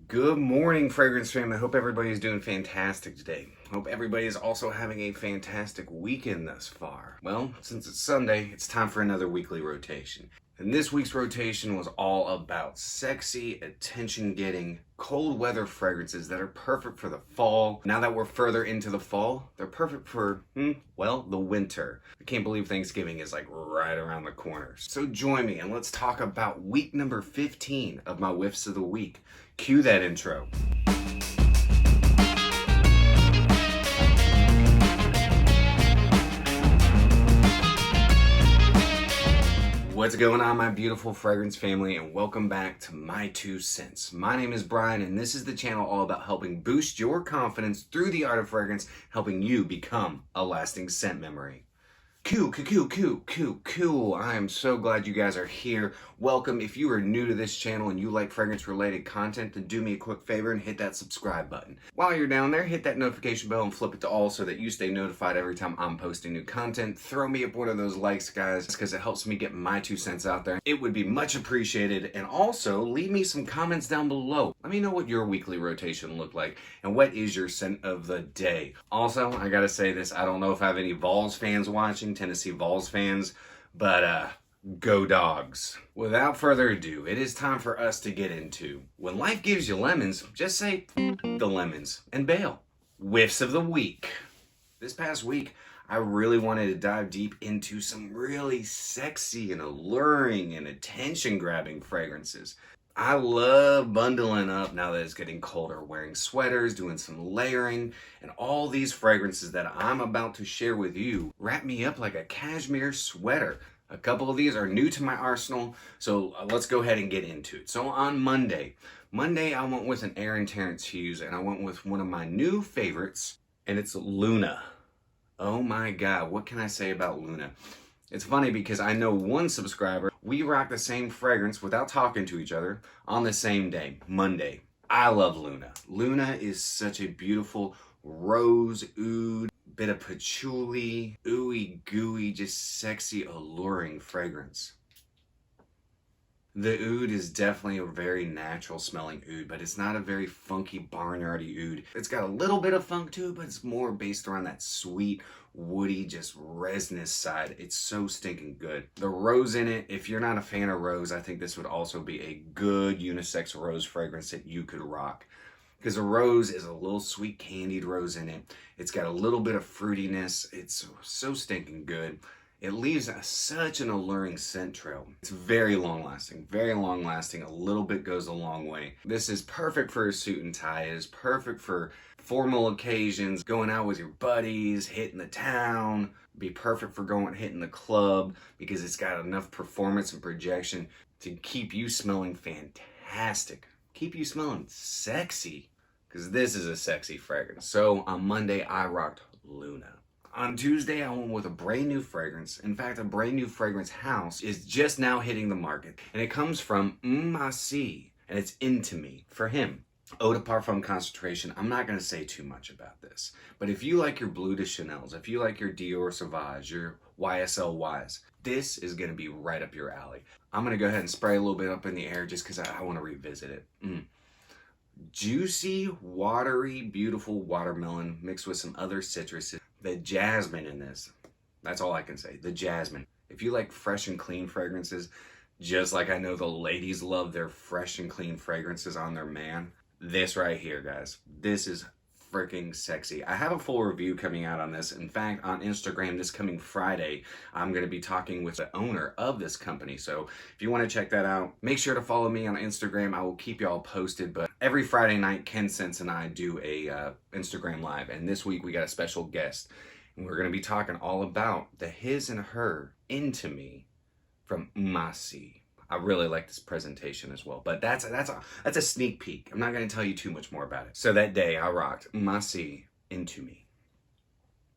Good morning, fragrance family. I hope everybody's doing fantastic today. Hope everybody is also having a fantastic weekend thus far. Well, since it's Sunday, it's time for another weekly rotation. And this week's rotation was all about sexy, attention-getting, cold weather fragrances that are perfect for the fall. Now that we're further into the fall, they're perfect for, well, the winter. I can't believe Thanksgiving is like right around the corner. So join me and let's talk about week number 15 of my whiffs of the week. Cue that intro. What's going on, my beautiful fragrance family, and welcome back to My2Scents. My name is Brian, and this is the channel all about helping boost your confidence through the art of fragrance, helping you become a lasting scent memory. Cool. I am so glad you guys are here. Welcome. If you are new to this channel and you like fragrance related content, then do me a quick favor and hit that subscribe button. While you're down there, hit that notification bell and flip it to all so that you stay notified every time I'm posting new content. Throw me up one of those likes, guys, because it helps me get my 2 cents out there. It would be much appreciated. And also, leave me some comments down below. Let me know what your weekly rotation looked like and what is your scent of the day. Also, I gotta say this, I don't know if I have any Vols fans watching, Tennessee Vols fans, but go Dogs. Without further ado, it is time for us to get into when life gives you lemons, just say the lemons and bail. Whiffs of the week. This past week, I really wanted to dive deep into some really sexy and alluring and attention-grabbing fragrances. I love bundling up now that it's getting colder, wearing sweaters, doing some layering, and all these fragrances that I'm about to share with you wrap me up like a cashmere sweater. A couple of these are new to my arsenal, so let's go ahead and get into it. So on Monday I went with an Terence Hughes, and I went with one of my new favorites, and it's Luna. Oh my God, what can I say about Luna? It's funny because I know one subscriber, we rock the same fragrance without talking to each other on the same day, Monday. I love Luna. Luna is such a beautiful rose oud, bit of patchouli, ooey gooey, just sexy, alluring fragrance. The oud is definitely a very natural smelling oud, but it's not a very funky barnyardy oud. It's got a little bit of funk to it, but it's more based around that sweet, woody, just resinous side. It's so stinking good. The rose in it, if you're not a fan of rose, I think this would also be a good unisex rose fragrance that you could rock. Because the rose is a little sweet candied rose in it. It's got a little bit of fruitiness. It's so stinking good. It leaves such an alluring scent trail. It's very long lasting. A little bit goes a long way. This is perfect for a suit and tie. It is perfect for formal occasions, going out with your buddies, hitting the town. Be perfect for hitting the club because it's got enough performance and projection to keep you smelling fantastic. Keep you smelling sexy, because this is a sexy fragrance. So on Monday, I rocked Luna. On Tuesday, I went with a brand new fragrance. In fact, a brand new fragrance house is just now hitting the market. And it comes from Mmasi, and it's Into Me for him. Eau de Parfum concentration, I'm not going to say too much about this. But if you like your Bleu de Chanel's, if you like your Dior Sauvage, your YSL Ys, this is going to be right up your alley. I'm going to go ahead and spray a little bit up in the air just because I want to revisit it. Juicy, watery, beautiful watermelon mixed with some other citruses. The jasmine in this, that's all I can say. The jasmine. If you like fresh and clean fragrances, just like I know the ladies love their fresh and clean fragrances on their man, this right here, guys, this is freaking sexy. I have a full review coming out on this. In fact, on Instagram this coming Friday, I'm going to be talking with the owner of this company. So if you want to check that out, make sure to follow me on Instagram. I will keep you all posted. But every Friday night, Ken Sense and I do a Instagram live. And this week we got a special guest. And we're going to be talking all about the his and her Into Me from Mmasi. I really like this presentation as well, but that's a sneak peek. I'm not going to tell you too much more about it. So that day I rocked Mmasi Into Me.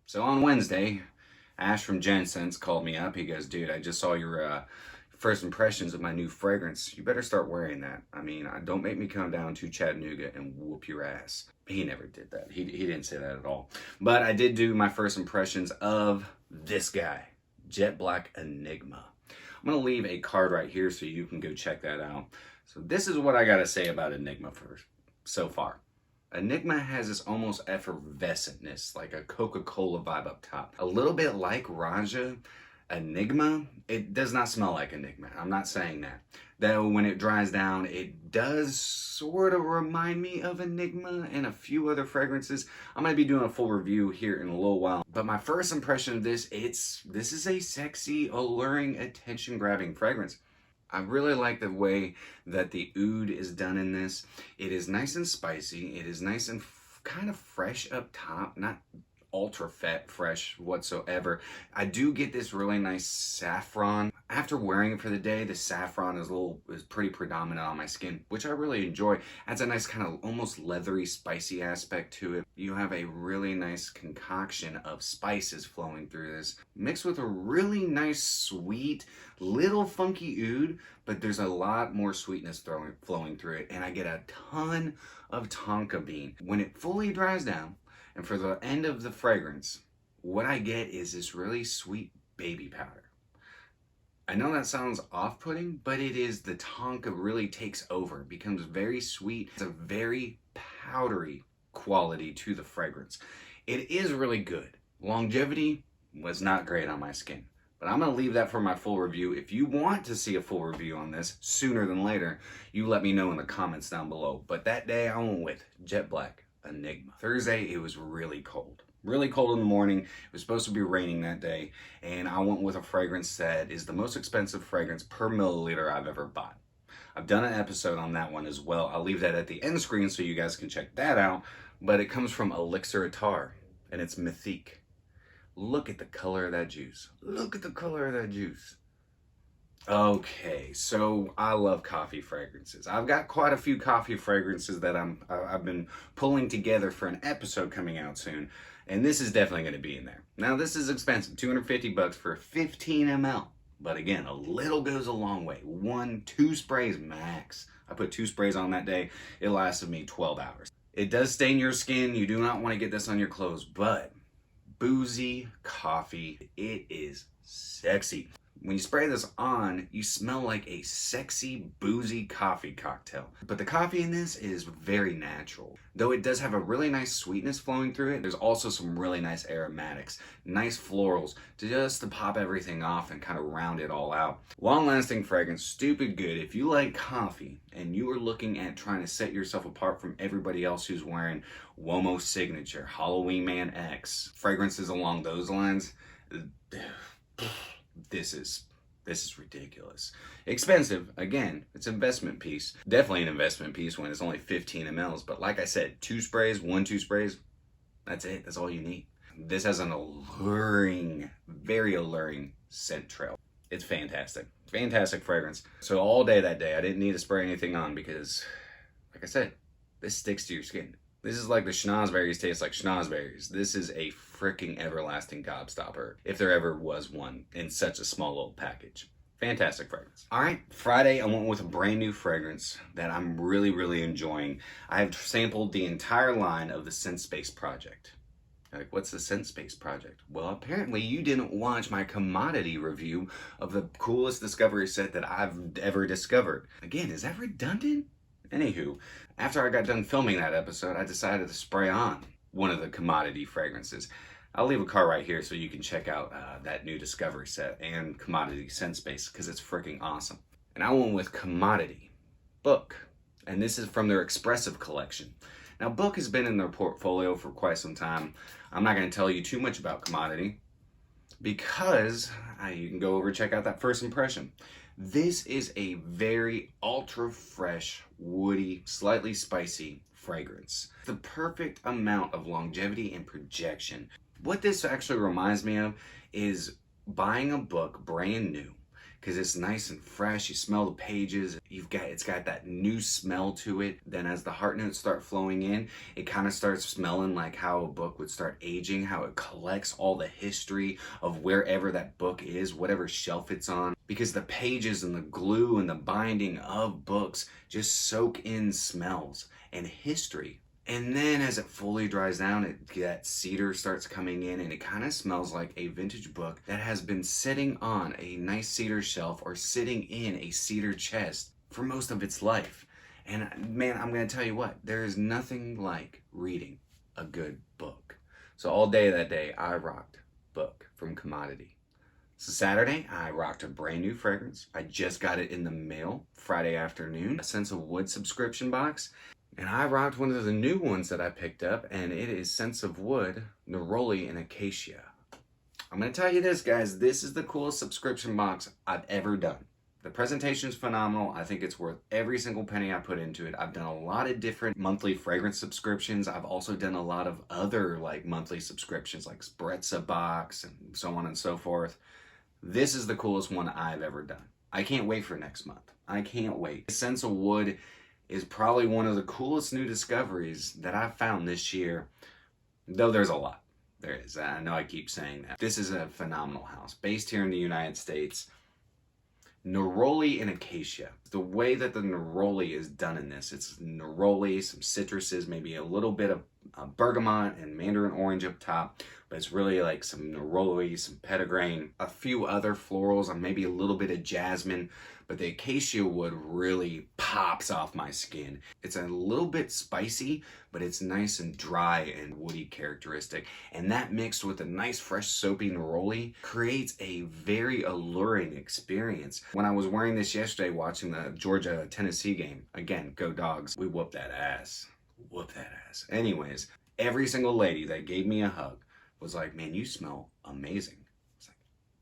So on Wednesday, Ash from Gen Sense called me up. He goes, dude, I just saw your first impressions of my new fragrance. You better start wearing that. I mean, don't make me come down to Chattanooga and whoop your ass. He never did that. He didn't say that at all. But I did do my first impressions of this guy, Jet Black Enigma. I'm going to leave a card right here so you can go check that out. So this is what I got to say about Enigma first. so far. Enigma has this almost effervescentness, like a Coca-Cola vibe up top. A little bit like Raja. Enigma, it does not smell like Enigma. I'm not saying that. Though when it dries down, it does sort of remind me of Enigma and a few other fragrances. I'm going to be doing a full review here in a little while. But my first impression of this is a sexy, alluring, attention-grabbing fragrance. I really like the way that the oud is done in this. It is nice and spicy. It is nice and kind of fresh up top, not ultra fat fresh whatsoever. I do get this really nice saffron. After wearing it for the day, the saffron is pretty predominant on my skin, which I really enjoy. Adds a nice kind of almost leathery, spicy aspect to it. You have a really nice concoction of spices flowing through this, mixed with a really nice, sweet, little funky oud, but there's a lot more sweetness flowing through it, and I get a ton of tonka bean. When it fully dries down, and for the end of the fragrance, what I get is this really sweet baby powder. I know that sounds off-putting, but it is. The tonka really takes over. It becomes very sweet. It's a very powdery quality to the fragrance. It is really good. Longevity was not great on my skin, but I'm going to leave that for my full review. If you want to see a full review on this sooner than later, you let me know in the comments down below. But that day I went with Jet Black Enigma. Thursday, it was really cold. Really cold in the morning. It was supposed to be raining that day, and I went with a fragrance that is the most expensive fragrance per milliliter I've ever bought. I've done an episode on that one as well. I'll leave that at the end screen so you guys can check that out, but it comes from Elixir Attar, and it's Mythique. Look at the color of that juice. Look at the color of that juice. Okay, so I love coffee fragrances. I've got quite a few coffee fragrances that I've been pulling together for an episode coming out soon, and this is definitely going to be in there. Now, this is expensive, 250 bucks for 15 ml. But again, a little goes a long way. 1-2 sprays max. I put 2 sprays on that day. It lasted me 12 hours. It does stain your skin. You do not want to get this on your clothes, but boozy coffee, it is sexy. When you spray this on, you smell like a sexy, boozy coffee cocktail. But the coffee in this is very natural. Though it does have a really nice sweetness flowing through it, there's also some really nice aromatics, nice florals, just to pop everything off and kind of round it all out. Long-lasting fragrance, stupid good. If you like coffee and you are looking at trying to set yourself apart from everybody else who's wearing Uomo Signature, Halloween Man X, fragrances along those lines, this is ridiculous. Expensive, again, it's an investment piece. Definitely an investment piece when it's only 15 mLs, but like I said, 2 sprays, 1-2 sprays, that's it, that's all you need. This has an alluring, very alluring scent trail. It's fantastic. Fantastic fragrance. So all day that day, I didn't need to spray anything on because, like I said, this sticks to your skin. This is like the schnozberries taste like schnozberries. This is a freaking everlasting gobstopper, if there ever was one in such a small little package. Fantastic fragrance. All right, Friday I went with a brand new fragrance that I'm really, really enjoying. I have sampled the entire line of the Scent Space project. Like, what's the Scent Space project? Well, apparently you didn't watch my commodity review of the coolest discovery set that I've ever discovered. Again, is that redundant? Anywho, after I got done filming that episode, I decided to spray on one of the commodity fragrances. I'll leave a card right here so you can check out that new discovery set and commodity Scent Space because it's freaking awesome. And I went with Commodity Book, and this is from their Expressive collection. Now, Book has been in their portfolio for quite some time. I'm not going to tell you too much about Commodity because you can go over and check out that first impression. This is a very ultra fresh, woody, slightly spicy fragrance. The perfect amount of longevity and projection. What this actually reminds me of is buying a book brand new because it's nice and fresh. You smell the pages. It's got that new smell to it. Then as the heart notes start flowing in, it kind of starts smelling like how a book would start aging, how it collects all the history of wherever that book is, whatever shelf it's on. Because the pages and the glue and the binding of books just soak in smells and history. And then as it fully dries down, that cedar starts coming in and it kind of smells like a vintage book that has been sitting on a nice cedar shelf or sitting in a cedar chest for most of its life. And man, I'm going to tell you what, there is nothing like reading a good book. So all day that day, I rocked Book from Commodity. So Saturday, I rocked a brand new fragrance. I just got it in the mail Friday afternoon, a Sense of Wood subscription box. And I rocked one of the new ones that I picked up, and it is Sense of Wood, Neroli, and Acacia. I'm going to tell you this, guys, this is the coolest subscription box I've ever done. The presentation is phenomenal. I think it's worth every single penny I put into it. I've done a lot of different monthly fragrance subscriptions. I've also done a lot of other like monthly subscriptions like Spritza Box and so on and so forth. This is the coolest one I've ever done. I can't wait for next month. I can't wait. Sense of Wood is probably one of the coolest new discoveries that I've found this year, though there's a lot. There is. I know I keep saying that. This is a phenomenal house based here in the United States. Neroli and Acacia. The way that the Neroli is done in this, it's Neroli, some citruses, maybe a little bit of bergamot and mandarin orange up top, but it's really like some Neroli, some petitgrain, a few other florals, and maybe a little bit of jasmine, but the Acacia wood really pops off my skin. It's a little bit spicy, but it's nice and dry and woody characteristic. And that mixed with a nice fresh soapy Neroli creates a very alluring experience. When I was wearing this yesterday watching the Georgia-Tennessee game, again, go Dogs, we whooped that ass. Whoop that ass. Anyways, every single lady that gave me a hug was like, man, you smell amazing.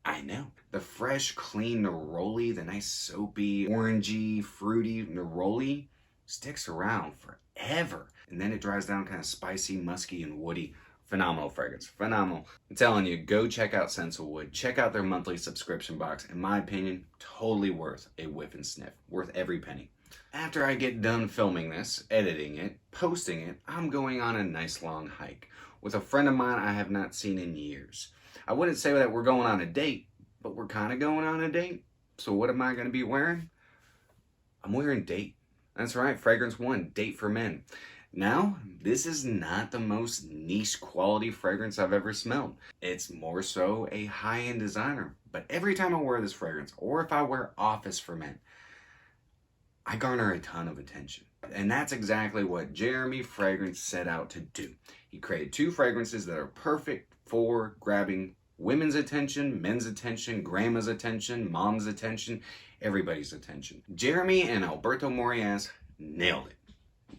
I know. The fresh, clean Neroli, the nice soapy, orangey, fruity Neroli sticks around forever. And then it dries down kind of spicy, musky, and woody. Phenomenal fragrance. Phenomenal. I'm telling you, go check out Sense of Wood. Check out their monthly subscription box. In my opinion, totally worth a whiff and sniff. Worth every penny. After I get done filming this, editing it, posting it, I'm going on a nice long hike with a friend of mine I have not seen in years. I wouldn't say that we're going on a date, but we're kind of going on a date. So what am I going to be wearing? I'm wearing Date. That's right, Fragrance 1, Date for Men. Now, this is not the most niche quality fragrance I've ever smelled. It's more so a high-end designer. But every time I wear this fragrance, or if I wear Office for Men, I garner a ton of attention. And that's exactly what Jeremy Fragrance set out to do. He created two fragrances that are perfect for grabbing women's attention, men's attention, grandma's attention, mom's attention, everybody's attention. Jeremy and Alberto Morillas nailed it.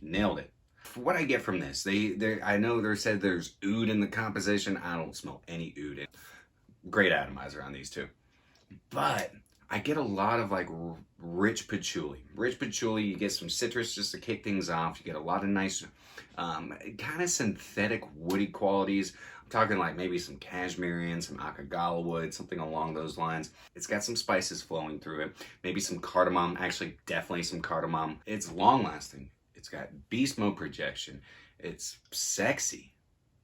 Nailed it. For what I get from this, I know they said there's oud in the composition. I don't smell any oud. Great atomizer on these two. But I get a lot of like rich patchouli. Rich patchouli, you get some citrus just to kick things off. You get a lot of nice kind of synthetic woody qualities. I'm talking like maybe some cashmere, some akagala wood, something along those lines. It's got some spices flowing through it. Maybe some cardamom, actually definitely some cardamom. It's long lasting. It's got beast mode projection. It's sexy.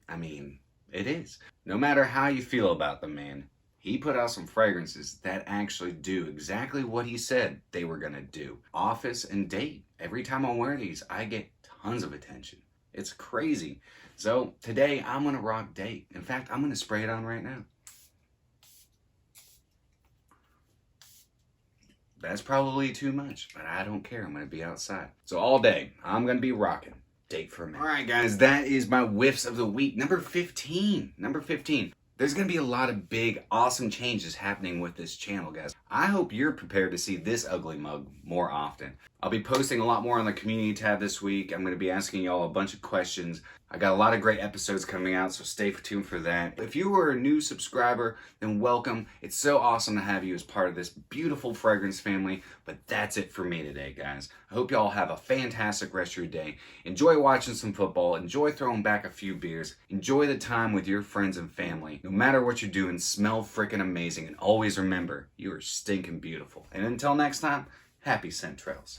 I mean, it is. No matter how you feel about the man, he put out some fragrances that actually do exactly what he said they were gonna do. Office and Date. Every time I wear these, I get tons of attention. It's crazy. So today, I'm gonna rock Date. In fact, I'm gonna spray it on right now. That's probably too much, but I don't care. I'm gonna be outside. So all day, I'm gonna be rocking Date for Men. All right, guys, that is my whiffs of the week. Number 15. Number 15. There's going to be a lot of big, awesome changes happening with this channel, guys. I hope you're prepared to see this ugly mug more often. I'll be posting a lot more on the community tab this week. I'm going to be asking y'all a bunch of questions. I got a lot of great episodes coming out, so stay tuned for that. If you are a new subscriber, then welcome. It's so awesome to have you as part of this beautiful fragrance family. But that's it for me today, guys. I hope y'all have a fantastic rest of your day. Enjoy watching some football. Enjoy throwing back a few beers. Enjoy the time with your friends and family. No matter what you're doing, smell freaking amazing. And always remember, you are stinking beautiful. And until next time, happy scent trails.